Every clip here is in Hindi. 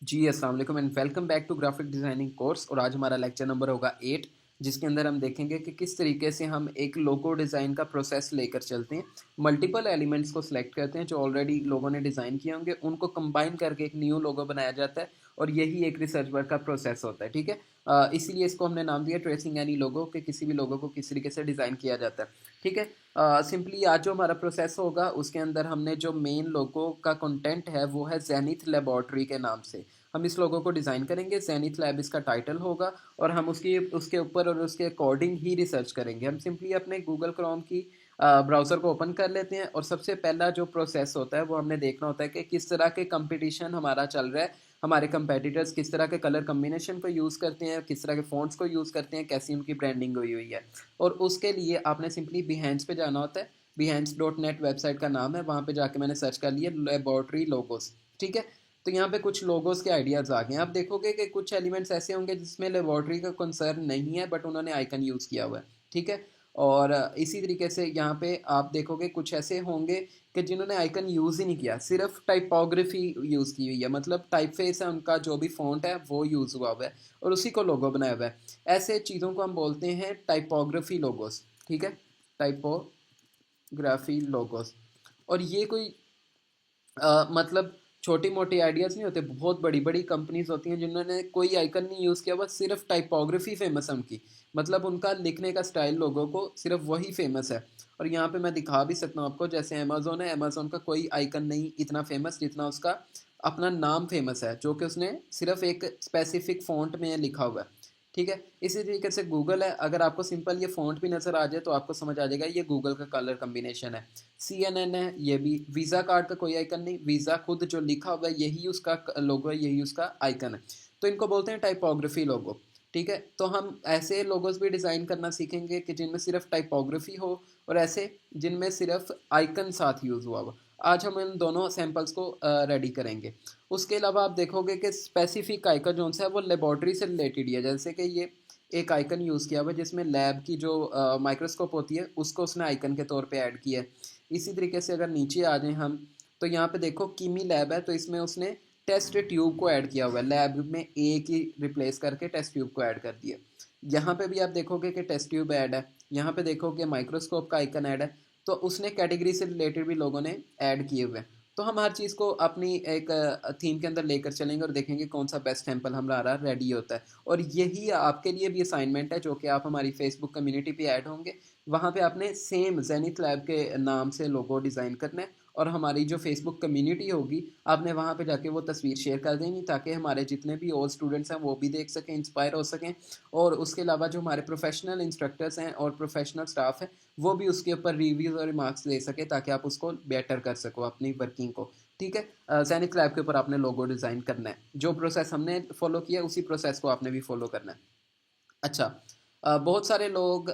जी, अस्सलाम वालेकुम and welcome back to graphic designing course. और आज हमारा लेक्चर नंबर होगा 8, जिसके अंदर हम देखेंगे कि किस तरीके से हम एक लोगो डिज़ाइन का प्रोसेस लेकर चलते हैं। मल्टीपल एलिमेंट्स को सिलेक्ट करते हैं जो ऑलरेडी लोगों ने डिज़ाइन किए होंगे, उनको कंबाइन करके एक न्यू लोगो बनाया जाता है और यही एक रिसर्च वर्क का प्रोसेस होता है, ठीक है? इसीलिए इसको हमने नाम दिया ट्रेसिंग एनी लोगो, कि किसी भी लोगो को किस तरीके से डिज़ाइन किया जाता है, ठीक है? सिंपली आज जो हमारा प्रोसेस होगा उसके अंदर हमने जो मेन लोगो का कंटेंट है वो है ज़ेनिथ लैबोरेटरी के नाम से। हम इस लोगो को डिज़ाइन करेंगे, ज़ेनिथ लैब इसका टाइटल होगा और हम उसकी उसके ऊपर और उसके अकॉर्डिंग ही रिसर्च करेंगे। हम सिंपली अपने गूगल क्रोम की ब्राउज़र को ओपन कर लेते हैं और सबसे पहला जो प्रोसेस होता है वो हमने देखना होता है कि किस तरह के कंपटीशन हमारा चल रहा है, हमारे कंपेटिटर्स किस तरह के कलर कम्बिनेशन को यूज़ करते हैं, किस तरह के फ़ॉन्ट्स को यूज़ करते हैं, कैसी उनकी ब्रांडिंग हुई हुई है। और उसके लिए आपने सिंपली बिहेंस पे जाना होता है। behance.net वेबसाइट का नाम है, वहाँ पे जाके मैंने सर्च कर लिया लेबोरेटरी लोगोस, ठीक है? तो यहाँ पे कुछ लोगोस के आइडियाज़ आ गए हैं। आप देखोगे कि कुछ एलिमेंट्स ऐसे होंगे जिसमें लेबोरेटरी का कंसर्न नहीं है बट उन्होंने आइकन यूज़ किया हुआ है, ठीक है? और इसी तरीके से यहाँ पे आप देखोगे कुछ ऐसे होंगे कि जिन्होंने आइकन यूज़ ही नहीं किया, सिर्फ टाइपोग्राफी यूज़ की हुई है, मतलब टाइपफेस है उनका, जो भी फ़ॉन्ट है वो यूज़ हुआ हुआ है और उसी को लोगो बनाया हुआ है। ऐसे चीज़ों को हम बोलते हैं टाइपोग्राफी लोगोस, ठीक है? Typography logos. और ये कोई मतलब छोटी-मोटी आइडियाज़ नहीं होते, बहुत बड़ी-बड़ी कंपनीज़ होती हैं जिन्होंने कोई आइकन नहीं यूज़ किया हुआ, सिर्फ़ टाइपोग्राफी फ़ेमस है उनकी। मतलब उनका लिखने का स्टाइल लोगों को सिर्फ़ वही फ़ेमस है। और यहाँ पे मैं दिखा भी सकता हूँ आपको, जैसे अमेज़न है, अमेज़न का कोई आइकन नहीं इतना फ़ेमस जितना उसका अपना नाम फ़ेमस है, जो कि उसने सिर्फ़ एक स्पेसिफ़िक फ़ॉन्ट में लिखा हुआ है, ठीक है? इसी तरीके से गूगल है, अगर आपको सिंपल ये फ़ॉन्ट भी नज़र आ जाए तो आपको समझ आ जाएगा ये गूगल का कलर कॉम्बिनेशन है। CNN है, ये भी। वीज़ा कार्ड का कोई आइकन नहीं, वीज़ा खुद जो लिखा हुआ है यही उसका लोगो है, यही उसका आइकन है। तो इनको बोलते हैं टाइपोग्राफी लोगो, ठीक है? तो हम ऐसे लोगोस भी डिज़ाइन करना सीखेंगे कि जिनमें सिर्फ टाइपोग्राफी हो और ऐसे जिनमें सिर्फ आइकन साथ यूज़ हुआ हो। आज हम इन दोनों सैंपल्स को रेडी करेंगे। उसके अलावा आप देखोगे कि स्पेसिफिक आइकन जो है वो लेबोरेटरी से रिलेटेड ही है, जैसे कि ये एक आइकन यूज़ किया हुआ है जिसमें लैब की जो माइक्रोस्कोप होती है उसको उसने आइकन के तौर पे ऐड किया है। इसी तरीके से अगर नीचे आ जाएँ हम, तो यहाँ पे देखो कीमी लैब है, तो इसमें उसने टेस्ट ट्यूब को ऐड किया हुआ है, लैब में ए की रिप्लेस करके टेस्ट ट्यूब को ऐड कर दिया। यहाँ पे भी आप देखोगे कि टेस्ट ट्यूब ऐड है, यहाँ पे देखोगे माइक्रोस्कोप का आइकन ऐड है, तो उसने कैटेगरी से रिलेटेड भी लोगों ने ऐड किए हुए हैं। तो हम हर चीज़ को अपनी एक थीम के अंदर लेकर चलेंगे और देखेंगे कौन सा बेस्ट सैंपल हमारा रेडी होता है। और यही आपके लिए भी असाइनमेंट है, जो कि आप हमारी फेसबुक कम्युनिटी पे ऐड होंगे। वहाँ पे आपने सेम जेनिथ लैब के नाम से लोगो डिज़ाइन करना है और हमारी जो फेसबुक कम्युनिटी होगी, आपने वहाँ पे जाके वो तस्वीर शेयर कर देनी, ताकि हमारे जितने भी और स्टूडेंट्स हैं वो भी देख सकें, इंस्पायर हो सकें। और उसके अलावा जो हमारे प्रोफेशनल इंस्ट्रक्टर्स हैं और प्रोफेशनल स्टाफ है, वो भी उसके ऊपर रिव्यूज़ और रिमार्क्स दे सके, ताकि आप उसको बेटर कर सको अपनी वर्किंग को, ठीक है? जेनिथ लैब के ऊपर आपने लोगो डिज़ाइन करना है। जो प्रोसेस हमने फॉलो किया उसी प्रोसेस को आपने भी फॉलो करना है। अच्छा, बहुत सारे लोग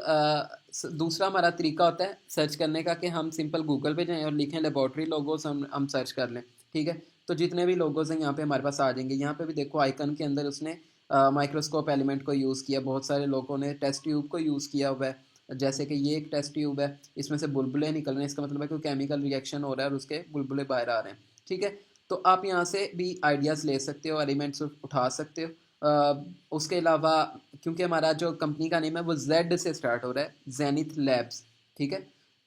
दूसरा हमारा तरीका होता है सर्च करने का, कि हम सिंपल गूगल पे जाएं और लिखें लेबॉर्ट्री लोगोस, हम सर्च कर लें, ठीक है? तो जितने भी लोगोस हैं यहाँ पे हमारे पास आ जाएंगे। यहाँ पे भी देखो आइकन के अंदर उसने माइक्रोस्कोप एलिमेंट को यूज़ किया, बहुत सारे लोगों ने टेस्ट ट्यूब को यूज़ किया हुआ है, जैसे कि ये एक टेस्ट ट्यूब है, इसमें से बुलबुले निकल रहे हैं, इसका मतलब है कोई केमिकल रिएक्शन हो रहा है और उसके बुलबुले बाहर आ रहे हैं, ठीक है? तो आप यहाँ से भी आइडियाज़ ले सकते हो, एलिमेंट्स उठा सकते हो। उसके अलावा क्योंकि हमारा जो कंपनी का नेम है वो जेड से स्टार्ट हो रहा है, जेनिथ लैब्स, ठीक है?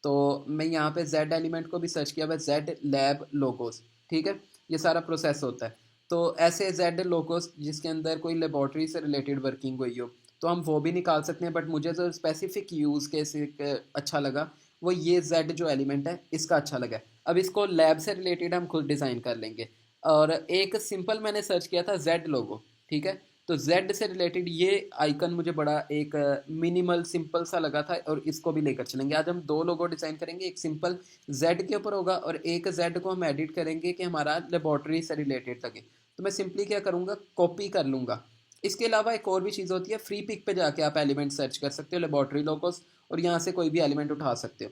तो मैं यहाँ पे जेड एलिमेंट को भी सर्च किया हुआ है, जेड लैब लोगोस, ठीक है? ये सारा प्रोसेस होता है। तो ऐसे जेड लोगोस जिसके अंदर कोई लेबॉर्ट्री से रिलेटेड वर्किंग हुई हो, तो हम वो भी निकाल सकते हैं, बट मुझे जो स्पेसिफिक यूज़ केस एक अच्छा लगा वो ये जेड जो एलिमेंट है इसका अच्छा लगा। अब इसको लैब से रिलेटेड हम खुद डिज़ाइन कर लेंगे। और एक सिंपल मैंने सर्च किया था जेड लोगो, ठीक है? तो जेड से रिलेटेड ये आइकन मुझे बड़ा एक मिनिमल सिंपल सा लगा था और इसको भी लेकर चलेंगे। आज हम दो लोगो डिज़ाइन करेंगे, एक सिंपल जेड के ऊपर होगा और एक जेड को हम एडिट करेंगे कि हमारा लेबॉर्ट्री से रिलेटेड लगे। तो मैं सिंपली क्या करूँगा, कॉपी कर लूँगा। इसके अलावा एक और भी चीज़ होती है, फ्री पिक पे जाके आप एलिमेंट सर्च कर सकते हो लेबॉर्ट्री लोगोस, और यहाँ से कोई भी एलिमेंट उठा सकते हो,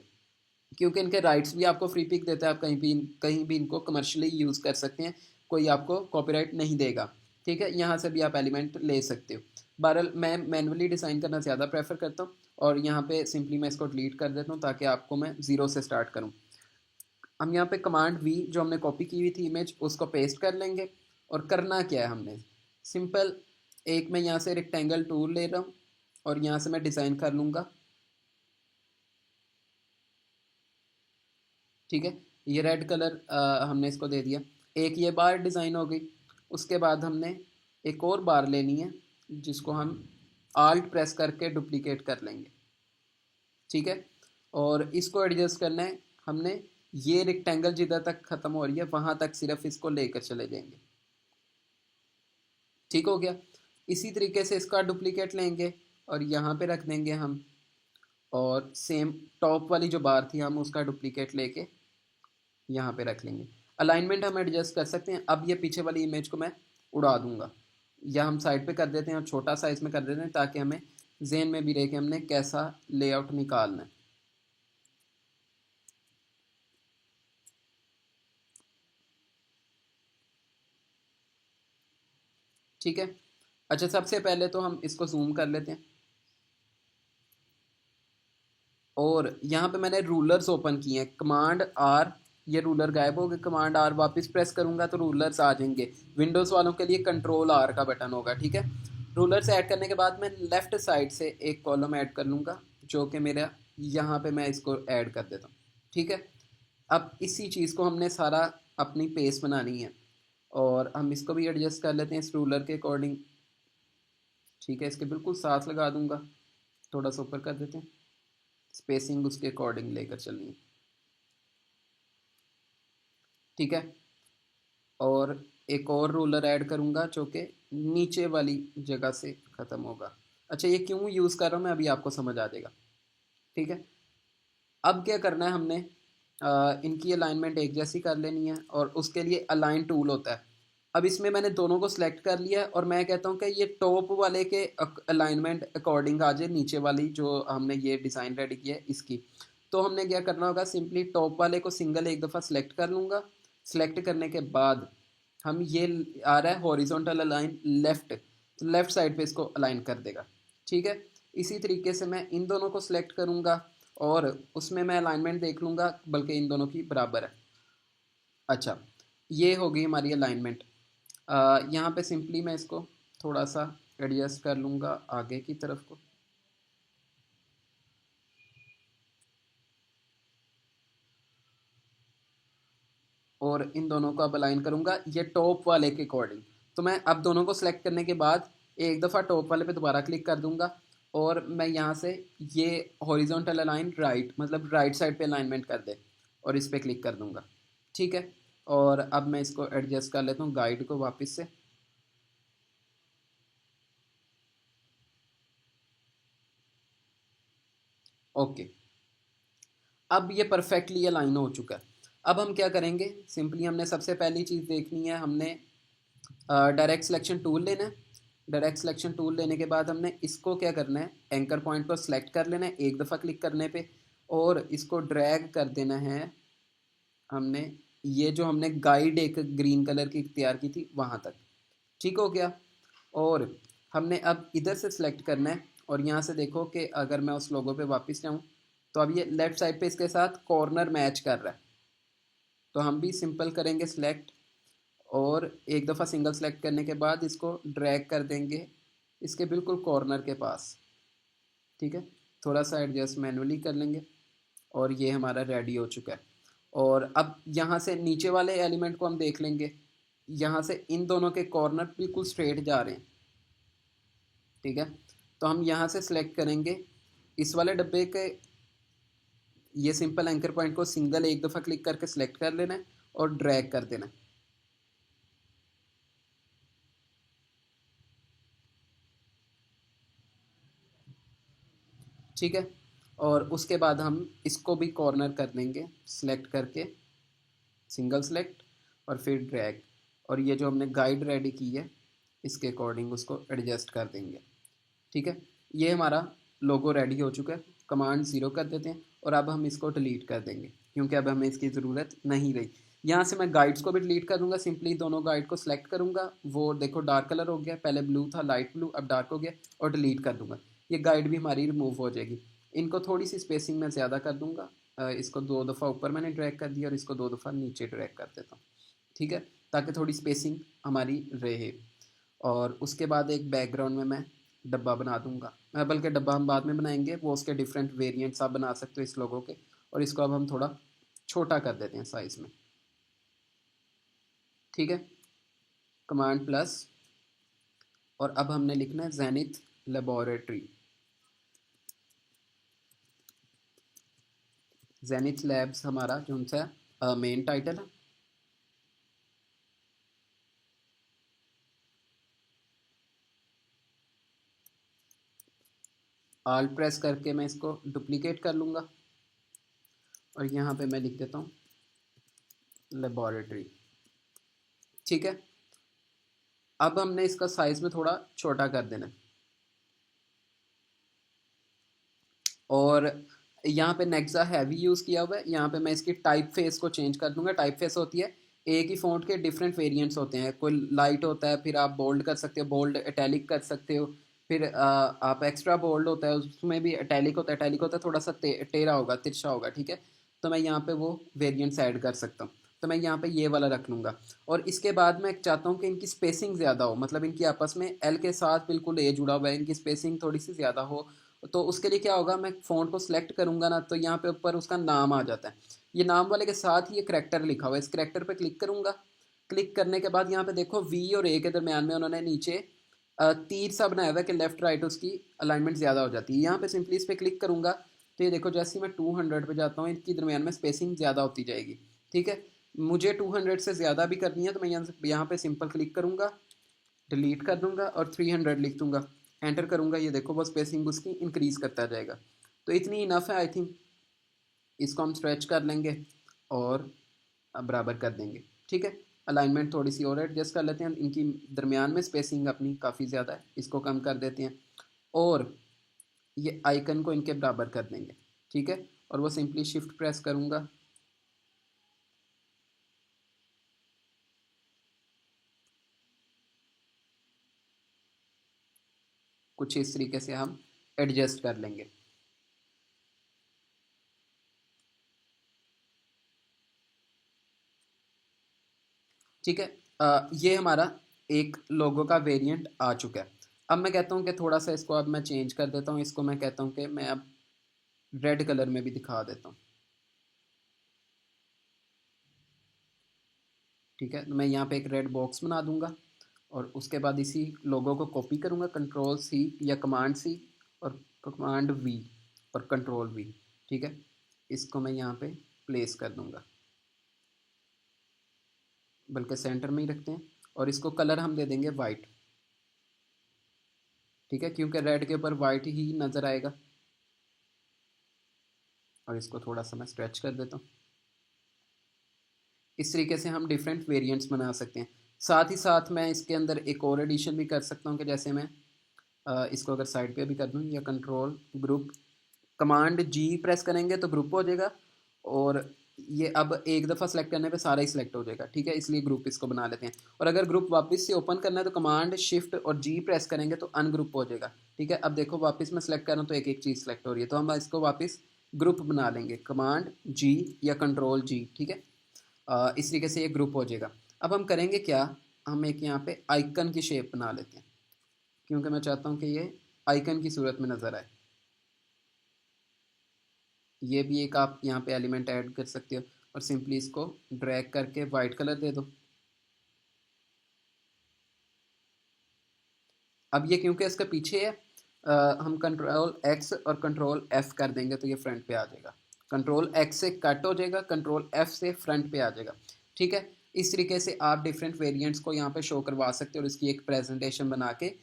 क्योंकि इनके राइट्स भी आपको फ्री पिक देता है, आप कहीं भी इनको कमर्शियली यूज़ कर सकते हैं, कोई आपको कॉपीराइट नहीं देगा, ठीक है? यहाँ से भी आप एलिमेंट ले सकते हो। बहरहाल मैं मैनुअली डिज़ाइन करना ज़्यादा प्रेफर करता हूँ और यहाँ पे सिंपली मैं इसको डिलीट कर देता हूँ ताकि आपको मैं ज़ीरो से स्टार्ट करूँ। हम यहाँ पे कमांड वी जो हमने कॉपी की हुई थी इमेज उसको पेस्ट कर लेंगे और करना क्या है हमने, सिंपल, एक मैं यहाँ से रेक्टेंगल टूल ले रहा हूँ और यहाँ से मैं डिज़ाइन कर लूँगा। ठीक है, ये रेड कलर हमने इसको दे दिया। एक ये बार डिज़ाइन हो गई। उसके बाद हमने एक और बार लेनी है जिसको हम आल्ट प्रेस करके डुप्लीकेट कर लेंगे। ठीक है, और इसको एडजस्ट करना है हमने, ये रेक्टेंगल जिधर तक ख़त्म हो रही है वहाँ तक सिर्फ इसको लेकर चले जाएंगे। ठीक हो गया। इसी तरीके से इसका डुप्लीकेट लेंगे और यहाँ पे रख देंगे हम, और सेम टॉप वाली जो बार थी हम उसका डुप्लीकेट लेके यहाँ पे रख लेंगे। अलाइनमेंट हम एडजस्ट कर सकते हैं। अब ये पीछे वाली इमेज को मैं उड़ा दूंगा, या हम साइड पे कर देते हैं और छोटा साइज में कर देते हैं ताकि हमें जेन में भी रहे कि हमने कैसा लेआउट निकालना है। ठीक है, अच्छा सबसे पहले तो हम इसको जूम कर लेते हैं, और यहाँ पे मैंने रूलर्स ओपन किए हैं, कमांड आर, ये रूलर गायब हो गए, कमांड आर वापस प्रेस करूंगा तो रूलर्स आ जाएंगे। विंडोज़ वालों के लिए कंट्रोल आर का बटन होगा। ठीक है, रूलर्स ऐड करने के बाद मैं लेफ़्ट साइड से एक कॉलम ऐड कर लूँगा जो कि मेरा यहाँ पे मैं इसको ऐड कर देता हूँ। ठीक है, अब इसी चीज़ को हमने सारा अपनी पेस बनानी है, और हम इसको भी एडजस्ट कर लेते हैं इस रूलर के अकॉर्डिंग। ठीक है, इसके बिल्कुल साथ लगा दूंगा, थोड़ा सा ऊपर कर देते हैं, स्पेसिंग उसके अकॉर्डिंग लेकर चलनी है। ठीक है, और एक और रोलर ऐड करूँगा जो कि नीचे वाली जगह से ख़त्म होगा। अच्छा, ये क्यों यूज़ कर रहा हूँ मैं, अभी आपको समझ आ जाएगा। ठीक है, अब क्या करना है हमने, इनकी अलाइनमेंट एक जैसी कर लेनी है, और उसके लिए अलाइन टूल होता है। अब इसमें मैंने दोनों को सिलेक्ट कर लिया है, और मैं कहता हूँ कि ये टॉप वाले के अलाइनमेंट अकॉर्डिंग आ जाए, नीचे वाली जो हमने ये डिज़ाइन रेडी किया है इसकी। तो हमने क्या करना होगा, सिंपली टॉप वाले को सिंगल एक दफ़ा सिलेक्ट कर लूँगा। सिलेक्ट करने के बाद हम ये आ रहा है हॉरिजॉन्टल अलाइन लेफ़्ट, तो लेफ़्ट साइड पे इसको अलाइन कर देगा। ठीक है, इसी तरीके से मैं इन दोनों को सिलेक्ट करूँगा और उसमें मैं अलाइनमेंट देख लूँगा, बल्कि इन दोनों की बराबर है। अच्छा, ये हो गई हमारी अलाइनमेंट। यहाँ पे सिंपली मैं इसको थोड़ा सा एडजस्ट कर लूँगा आगे की तरफ को। और इन दोनों को अब अलाइन करूँगा ये टॉप वाले के अकॉर्डिंग। तो मैं अब दोनों को सिलेक्ट करने के बाद एक दफ़ा टॉप वाले पे दोबारा क्लिक कर दूँगा, और मैं यहाँ से ये हॉरिजॉन्टल अलाइन राइट, मतलब राइट साइड पे अलाइनमेंट कर दे, और इस पर क्लिक कर दूँगा। ठीक है, और अब मैं इसको एडजस्ट कर लेता हूँ गाइड को वापस से। ओके, अब ये परफेक्टली अलाइन हो चुका है। अब हम क्या करेंगे, सिंपली हमने सबसे पहली चीज़ देखनी है, हमने डायरेक्ट सिलेक्शन टूल लेना है। डायरेक्ट सिलेक्शन टूल लेने के बाद हमने इसको क्या करना है, एंकर पॉइंट को सिलेक्ट कर लेना है एक दफ़ा क्लिक करने पे, और इसको ड्रैग कर देना है हमने, ये जो हमने गाइड एक ग्रीन कलर की तैयार की थी वहाँ तक। ठीक हो गया, और हमने अब इधर से सिलेक्ट करना है, और यहाँ से देखो कि अगर मैं उस लोगो पे वापस जाऊँ तो अब ये लेफ़्ट साइड पे इसके साथ कॉर्नर मैच कर रहा है। तो हम भी सिंपल करेंगे सिलेक्ट, और एक दफ़ा सिंगल सेलेक्ट करने के बाद इसको ड्रैग कर देंगे इसके बिल्कुल कॉर्नर के पास। ठीक है, थोड़ा सा एडजस्ट मैनुअली कर लेंगे, और ये हमारा रेडी हो चुका है। और अब यहाँ से नीचे वाले एलिमेंट को हम देख लेंगे, यहाँ से इन दोनों के कॉर्नर बिल्कुल स्ट्रेट जा रहे हैं। ठीक है, तो हम यहाँ से सिलेक्ट करेंगे इस वाले डब्बे के, ये सिंपल एंकर पॉइंट को सिंगल एक दफ़ा क्लिक करके सिलेक्ट कर लेना है और ड्रैग कर देना है। ठीक है, और उसके बाद हम इसको भी कॉर्नर कर देंगे सिलेक्ट करके, सिंगल सेलेक्ट और फिर ड्रैग, और ये जो हमने गाइड रेडी की है इसके अकॉर्डिंग उसको एडजस्ट कर देंगे। ठीक है, ये हमारा लोगो रेडी हो चुका है। कमांड ज़ीरो कर देते हैं, और अब हम इसको डिलीट कर देंगे क्योंकि अब हमें इसकी ज़रूरत नहीं रही। यहाँ से मैं गाइड्स को भी डिलीट कर दूँगा, सिंपली दोनों गाइड को सिलेक्ट करूँगा, वो देखो डार्क कलर हो गया, पहले ब्लू था लाइट ब्लू अब डार्क हो गया, और डिलीट कर दूँगा। ये गाइड भी हमारी रिमूव हो जाएगी। इनको थोड़ी सी स्पेसिंग में ज़्यादा कर दूँगा, इसको दो दफ़ा ऊपर मैंने ड्रैग कर दिया और इसको दो दफ़ा नीचे ड्रैग कर देता हूँ। ठीक है, ताकि थोड़ी स्पेसिंग हमारी रहे। और उसके बाद एक बैकग्राउंड में मैं डब्बा बना दूंगा, बल्कि डब्बा हम बाद में बनाएंगे, वो उसके डिफरेंट वेरिएंट्स आप बना सकते हो इस लोगों के। और इसको अब हम थोड़ा छोटा कर देते हैं साइज़ में, ठीक है। कमांड प्लस, और अब हमने लिखना है जेनिथ लेबोरेटरी। जेनिथ लैब्स हमारा जो सा मेन टाइटल है। आल्ट प्रेस करके मैं इसको डुप्लीकेट कर लूँगा और यहाँ पे मैं लिख देता हूँ लेबोरेटरी, ठीक है। अब हमने इसका साइज़ में थोड़ा छोटा कर देना है। और यहाँ पे नेक्सा हैवी यूज़ किया हुआ है। यहाँ पे मैं इसकी टाइप फेस को चेंज कर दूंगा। टाइप फेस होती है, एक ही फ़ॉन्ट के डिफरेंट वेरिएंट्स होते हैं। कोई लाइट होता है, फिर आप बोल्ड कर सकते हो, बोल्ड इटैलिक कर सकते हो। फिर आप एक्स्ट्रा बोल्ड होता है, उसमें भी इटैलिक होता है। इटैलिक होता है थोड़ा सा टेढ़ा होगा, तिरछा होगा, ठीक है। तो मैं यहाँ पे वो वेरिएंट्स ऐड कर सकता हूँ। तो मैं यहाँ पे ये वाला रख लूँगा। और इसके बाद मैं चाहता हूँ कि इनकी स्पेसिंग ज़्यादा हो, मतलब इनकी आपस में एल के साथ बिल्कुल ए जुड़ा हुआ है, इनकी स्पेसिंग थोड़ी सी ज़्यादा हो। तो उसके लिए क्या होगा, मैं फ़ॉन्ट को सिलेक्ट करूँगा ना, तो यहाँ पे ऊपर उसका नाम आ जाता है। ये नाम वाले के साथ ही ये करैक्टर लिखा हुआ है, इस करैक्टर पे क्लिक करूँगा। क्लिक करने के बाद यहाँ पे देखो वी और ए के दरमियान में उन्होंने नीचे तीर सा बनाया हुआ है कि लेफ़्ट राइट उसकी अलाइनमेंट ज़्यादा हो जाती है। यहाँ पे सिंपली इस पर क्लिक करूँगा तो ये देखो जैसे ही मैं 200 पे जाता हूँ, इनकी दरमियान में स्पेसिंग ज़्यादा होती जाएगी, ठीक है। मुझे 200 से ज़्यादा भी करनी है तो मैं यहाँ पे सिंपल क्लिक करूँगा, डिलीट कर दूंगा और 300 लिख दूंगा, एंटर करूंगा। ये देखो वो स्पेसिंग उसकी इंक्रीज़ करता जाएगा। तो इतनी इनफ है आई थिंक। इसको हम स्ट्रेच कर लेंगे और बराबर कर देंगे, ठीक है। अलाइनमेंट थोड़ी सी और एडजस्ट कर लेते हैं, इनकी दरमियान में स्पेसिंग अपनी काफ़ी ज़्यादा है, इसको कम कर देते हैं। और ये आइकन को इनके बराबर कर देंगे, ठीक है। और वो सिंपली शिफ्ट प्रेस करूँगा, कुछ इस तरीके से हम एडजस्ट कर लेंगे, ठीक है। ये हमारा एक लोगो का वेरिएंट आ चुका है। अब मैं कहता हूँ कि थोड़ा सा इसको अब मैं चेंज कर देता हूँ। इसको मैं कहता हूँ कि मैं अब रेड कलर में भी दिखा देता हूँ, ठीक है। तो मैं यहाँ पे एक रेड बॉक्स बना दूंगा और उसके बाद इसी लोगो को कॉपी करूँगा, कंट्रोल सी या कमांड सी और कमांड वी और कंट्रोल वी, ठीक है। इसको मैं यहाँ पे प्लेस कर दूँगा, बल्कि सेंटर में ही रखते हैं। और इसको कलर हम दे देंगे वाइट, ठीक है, क्योंकि रेड के ऊपर वाइट ही नज़र आएगा। और इसको थोड़ा सा मैं स्ट्रेच कर देता हूँ। इस तरीके से हम डिफरेंट वेरिएंट्स बना सकते हैं। साथ ही साथ मैं इसके अंदर एक और एडिशन भी कर सकता हूँ कि जैसे मैं इसको अगर साइड पे भी कर दूँ, या कंट्रोल ग्रुप कमांड जी प्रेस करेंगे तो ग्रुप हो जाएगा। और ये अब एक दफ़ा सेलेक्ट करने पे सारा ही सिलेक्ट हो जाएगा, ठीक है। इसलिए ग्रुप इसको बना लेते हैं। और अगर ग्रुप वापस से ओपन करना है तो कमांड शिफ्ट और जी प्रेस करेंगे तो अनग्रुप हो जाएगा, ठीक है। अब देखो वापस मैं सेलेक्ट कर रहा हूँ तो एक एक चीज़ सेलेक्ट हो रही है, तो हम इसको वापस ग्रुप बना लेंगे, कमांड जी या कंट्रोल जी, ठीक है। इस तरीके से ये ग्रुप हो जाएगा। अब हम करेंगे क्या, हम एक यहाँ पे आइकन की शेप बना लेते हैं, क्योंकि मैं चाहता हूँ कि ये आइकन की सूरत में नज़र आए। ये भी एक आप यहाँ पे एलिमेंट ऐड कर सकते हो और सिंपली इसको ड्रैग करके वाइट कलर दे दो। अब ये क्योंकि इसका पीछे है, हम कंट्रोल एक्स और कंट्रोल एफ कर देंगे तो ये फ्रंट पे आ जाएगा। कंट्रोल एक्स से कट हो जाएगा, कंट्रोल एफ से फ्रंट पे आ जाएगा, ठीक है। इस तरीके से आप डिफरेंट वेरिएंट्स को यहाँ पे शो करवा सकते हो और इसकी एक प्रेजेंटेशन बना के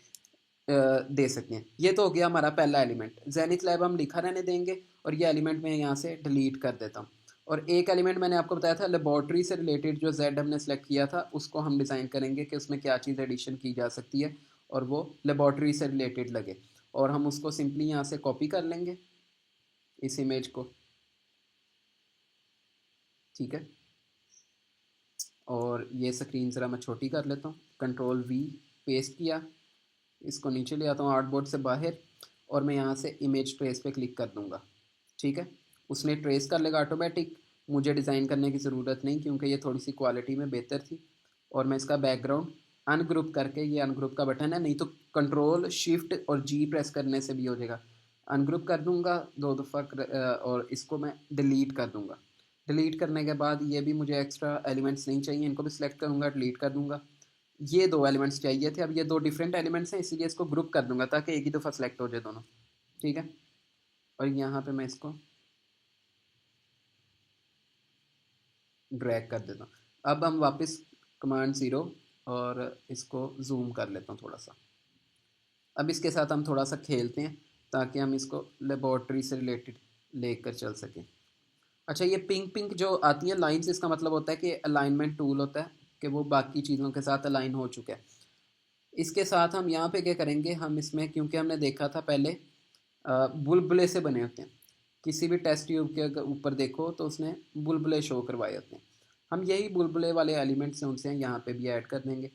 दे सकते हैं। ये तो हो गया हमारा पहला एलिमेंट। जेनिथ लैब हम लिखा रहने देंगे और ये एलिमेंट मैं यहाँ से डिलीट कर देता हूँ। और एक एलिमेंट मैंने आपको बताया था लेबॉर्ट्री से रिलेटेड, जो जेड हमने सेलेक्ट किया था उसको हम डिज़ाइन करेंगे कि उसमें क्या चीज़ एडिशन की जा सकती है और वो लेबॉर्ट्री से रिलेटेड लगे। और हम उसको सिंपली यहाँ से कॉपी कर लेंगे इस इमेज को, ठीक है। और ये स्क्रीन ज़रा मैं छोटी कर लेता हूँ, कंट्रोल वी पेस्ट किया, इसको नीचे ले आता हूँ आर्टबोर्ड से बाहर और मैं यहाँ से इमेज ट्रेस पे क्लिक कर दूँगा, ठीक है। उसने ट्रेस कर लेगा ऑटोमेटिक, मुझे डिज़ाइन करने की ज़रूरत नहीं क्योंकि ये थोड़ी सी क्वालिटी में बेहतर थी। और मैं इसका बैकग्राउंड अनग्रुप करके, ये अनग्रुप का बटन है, नहीं तो कंट्रोल शिफ्ट और जी प्रेस करने से भी हो जाएगा, अनग्रुप कर दूंगा 2 दफ़ा और इसको मैं डिलीट कर दूंगा। डिलीट करने के बाद ये भी मुझे एक्स्ट्रा एलिमेंट्स नहीं चाहिए, इनको भी सिलेक्ट करूंगा, डिलीट कर दूंगा। ये 2 एलिमेंट्स चाहिए थे, अब ये 2 डिफरेंट एलिमेंट्स हैं, इसीलिए इसको ग्रुप कर दूंगा ताकि एक ही दफ़ा सेलेक्ट हो जाए दोनों। ठीक है, और यहाँ पे मैं इसको ड्रैग कर देता हूँ। अब हम वापस कमांड 0 और इसको जूम कर लेता हूँ थोड़ा सा। अब इसके साथ हम थोड़ा सा खेलते हैं ताकि हम इसको लेबॉर्ट्री से रिलेटेड लेकर चल सकें। अच्छा, ये पिंक पिंक जो आती है लाइंस, इसका मतलब होता है कि अलाइनमेंट टूल होता है कि वो बाकी चीज़ों के साथ अलाइन हो चुका है। इसके साथ हम यहाँ पे क्या करेंगे, हम इसमें क्योंकि हमने देखा था पहले बुलबुले से बने होते हैं, किसी भी टेस्ट ट्यूब के ऊपर देखो तो उसने बुलबुले शो करवाए होते हैं। हम यही बुलबुले वाले एलिमेंट्स हैं उनसे यहाँ पे भी ऐड कर देंगे,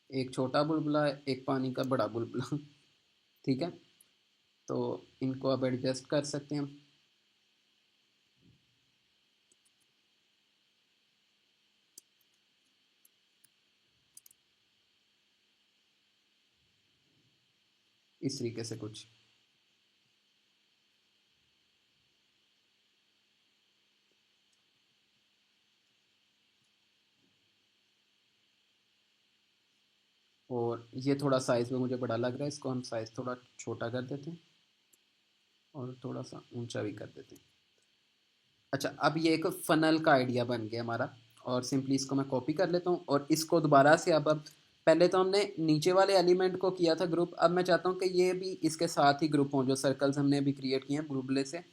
एक छोटा बुलबुला, एक पानी का बड़ा बुलबुला। ठीक है, तो इनको अब एडजस्ट कर सकते हैं हम। इस तरीके से कुछ। और ये थोड़ा साइज़ में मुझे बड़ा लग रहा है, इसको हम साइज़ थोड़ा छोटा कर देते हैं और थोड़ा सा ऊंचा भी कर देते हैं। अच्छा, अब ये एक फ़नल का आइडिया बन गया हमारा, और सिंपली इसको मैं कॉपी कर लेता हूँ और इसको दोबारा से अब पहले तो हमने नीचे वाले एलिमेंट को किया था ग्रुप, अब मैं चाहता हूँ कि ये भी इसके साथ ही ग्रुप हों, जो सर्कल्स हमने अभी क्रिएट किए हैं बुलबुले से,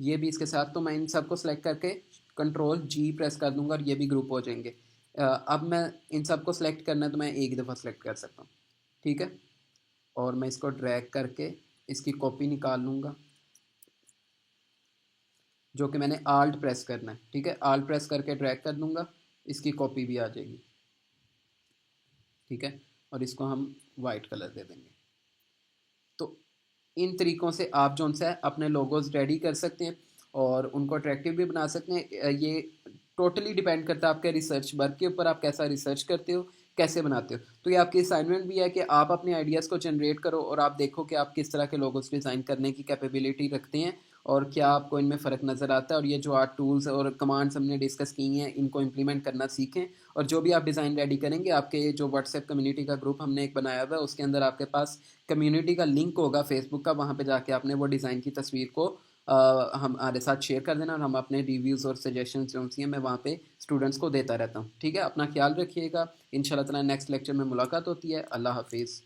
ये भी इसके साथ। तो मैं इन सबको सेलेक्ट करके कंट्रोल जी प्रेस कर दूंगा और ये भी ग्रुप हो जाएंगे। अब मैं इन सबको सेलेक्ट करना है तो मैं एक दफ़ा सेलेक्ट कर सकता हूँ। ठीक है, और मैं इसको ड्रैग करके इसकी कॉपी निकाल लूँगा, जो कि मैंने आल्ट प्रेस करना है। ठीक है, आल्ट प्रेस करके ड्रैग कर दूंगा, इसकी कॉपी भी आ जाएगी। ठीक है, और इसको हम वाइट कलर दे देंगे। तो इन तरीक़ों से आप जो है अपने लोगोज़ रेडी कर सकते हैं और उनको अट्रैक्टिव भी बना सकते हैं। ये टोटली डिपेंड करता है आपके रिसर्च वर्क के ऊपर, आप कैसा रिसर्च करते हो, कैसे बनाते हो। तो ये आपकी असाइनमेंट भी है कि आप अपने आइडियाज़ को जनरेट करो और आप देखो कि आप किस तरह के लोगोस डिज़ाइन करने की कैपेबिलिटी रखते हैं और क्या आपको इनमें फ़र्क नज़र आता है। और ये जो आर्ट टूल्स और कमांड्स हमने डिस्कस की हैं, इनको इम्प्लीमेंट करना सीखें। और जो भी आप डिज़ाइन रेडी करेंगे, आपके जो व्हाट्सएप कम्युनिटी का ग्रुप हमने एक बनाया हुआ है, उसके अंदर आपके पास कम्युनिटी का लिंक होगा फेसबुक का, वहाँ पे जाके आपने वो डिज़ाइन की तस्वीर को हमारे साथ शेयर कर देना और हम अपने रिव्यूज़ और सजेशंस जो हैं मैं वहाँ पे स्टूडेंट्स को देता रहता हूँ। ठीक है, अपना ख्याल रखिएगा। इंशाल्लाह ताला नेक्स्ट लेक्चर में मुलाकात होती है। अल्लाह हाफिज़।